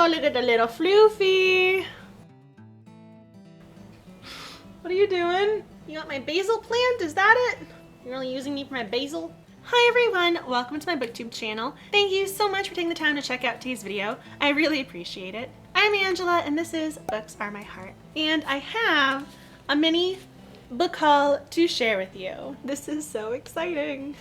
Oh, look at the little floofy. What are you doing? You got my basil plant? Is that it? You're really using me for my basil? Hi everyone, welcome to my booktube channel. Thank you so much for taking the time to check out today's video. I really appreciate it. I'm Angela and this is Books Are My Heart. And I have a mini book haul to share with you. This is so exciting.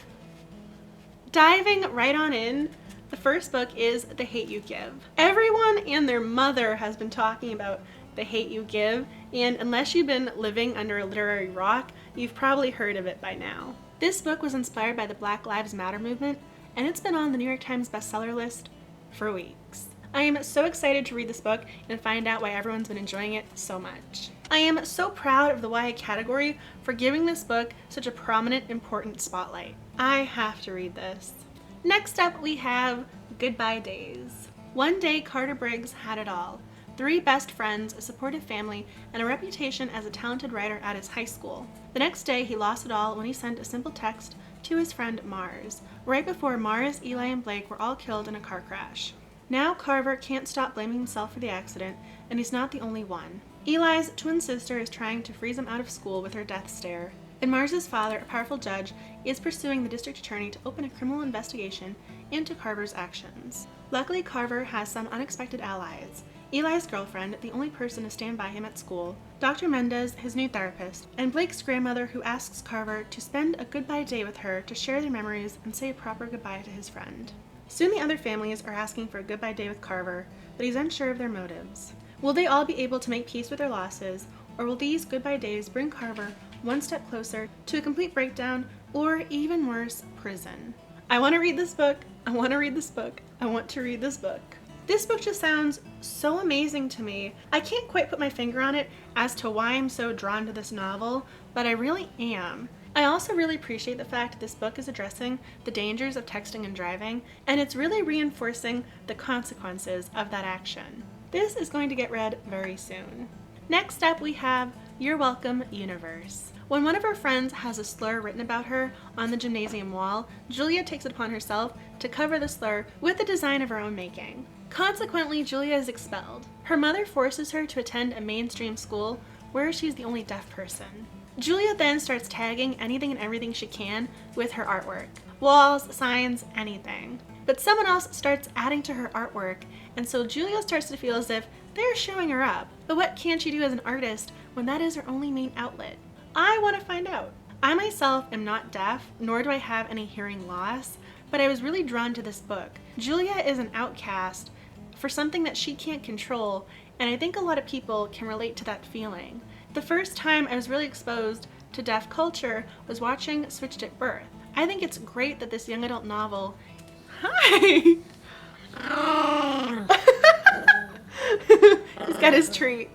Diving right on in, the first book is The Hate U Give. Everyone and their mother has been talking about The Hate U Give, and unless you've been living under a literary rock, you've probably heard of it by now. This book was inspired by the Black Lives Matter movement, and it's been on the New York Times bestseller list for weeks. I am so excited to read this book and find out why everyone's been enjoying it so much. I am so proud of the YA category for giving this book such a prominent, important spotlight. I have to read this. Next up, we have Goodbye Days. One day, Carter Briggs had it all. 3 best friends, a supportive family, and a reputation as a talented writer at his high school. The next day, he lost it all when he sent a simple text to his friend Mars, right before Mars, Eli, and Blake were all killed in a car crash. Now Carver can't stop blaming himself for the accident, and he's not the only one. Eli's twin sister is trying to freeze him out of school with her death stare, and Mars's father, a powerful judge, is pursuing the district attorney to open a criminal investigation into Carver's actions. Luckily, Carver has some unexpected allies. Eli's girlfriend, the only person to stand by him at school, Dr. Mendez, his new therapist, and Blake's grandmother, who asks Carver to spend a goodbye day with her to share their memories and say a proper goodbye to his friend. Soon the other families are asking for a goodbye day with Carver, but he's unsure of their motives. Will they all be able to make peace with their losses, or will these goodbye days bring Carver one step closer to a complete breakdown, or even worse, prison? I want to read this book. I want to read this book. I want to read this book. This book just sounds so amazing to me. I can't quite put my finger on it as to why I'm so drawn to this novel, but I really am. I also really appreciate the fact this book is addressing the dangers of texting and driving, and it's really reinforcing the consequences of that action. This is going to get read very soon. Next up, we have You're Welcome, Universe. When one of her friends has a slur written about her on the gymnasium wall, Julia takes it upon herself to cover the slur with a design of her own making. Consequently, Julia is expelled. Her mother forces her to attend a mainstream school where she's the only deaf person. Julia then starts tagging anything and everything she can with her artwork. Walls, signs, anything. But someone else starts adding to her artwork, and so Julia starts to feel as if they're showing her up. But what can she do as an artist when that is her only main outlet? I want to find out. I myself am not deaf, nor do I have any hearing loss, but I was really drawn to this book. Julia is an outcast for something that she can't control, and I think a lot of people can relate to that feeling. The first time I was really exposed to deaf culture was watching Switched at Birth. I think it's great that this young adult novel... Hi! He's got his treat.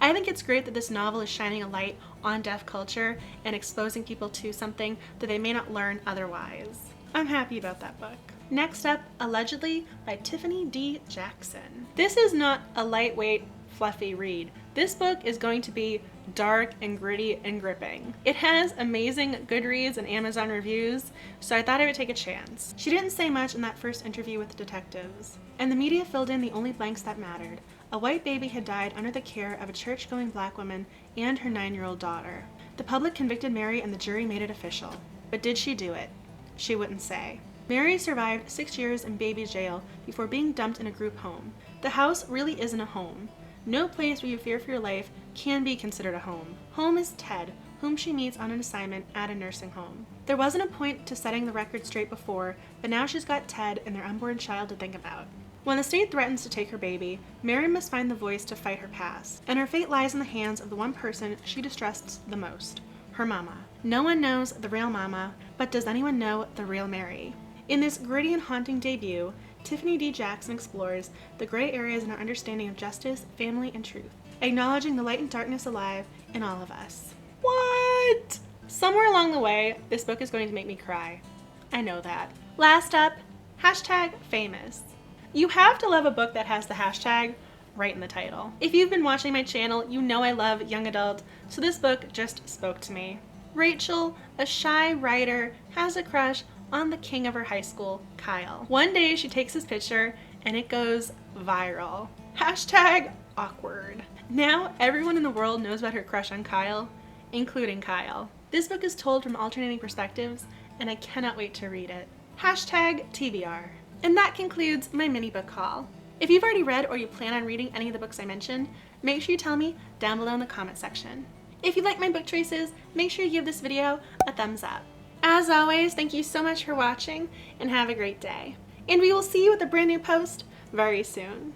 I think it's great that this novel is shining a light on deaf culture and exposing people to something that they may not learn otherwise. I'm happy about that book. Next up, Allegedly by Tiffany D. Jackson. This is not a lightweight, fluffy read. This book is going to be dark and gritty and gripping. It has amazing Goodreads and Amazon reviews, so I thought I would take a chance. She didn't say much in that first interview with detectives, and the media filled in the only blanks that mattered. A white baby had died under the care of a church-going black woman and her 9-year-old daughter. The public convicted Mary and the jury made it official. But did she do it? She wouldn't say. Mary survived 6 years in baby jail before being dumped in a group home. The house really isn't a home. No place where you fear for your life can be considered a home. Home is Ted, whom she meets on an assignment at a nursing home. There wasn't a point to setting the record straight before, but now she's got Ted and their unborn child to think about. When the state threatens to take her baby, Mary must find the voice to fight her past, and her fate lies in the hands of the one person she distrusts the most, her mama. No one knows the real mama, but does anyone know the real Mary? In this gritty and haunting debut, Tiffany D. Jackson explores the gray areas in our understanding of justice, family, and truth, acknowledging the light and darkness alive in all of us. What? Somewhere along the way, this book is going to make me cry. I know that. Last up, #famous. You have to love a book that has the hashtag right in the title. If you've been watching my channel, you know I love young adult, so this book just spoke to me. Rachel, a shy writer, has a crush on the king of her high school, Kyle. One day she takes his picture and it goes viral. Hashtag awkward. Now everyone in the world knows about her crush on Kyle, including Kyle. This book is told from alternating perspectives, and I cannot wait to read it. Hashtag TBR. And that concludes my mini book haul. If you've already read or you plan on reading any of the books I mentioned, make sure you tell me down below in the comment section. If you like my book choices, make sure you give this video a thumbs up. As always, thank you so much for watching and have a great day. And we will see you with a brand new post very soon.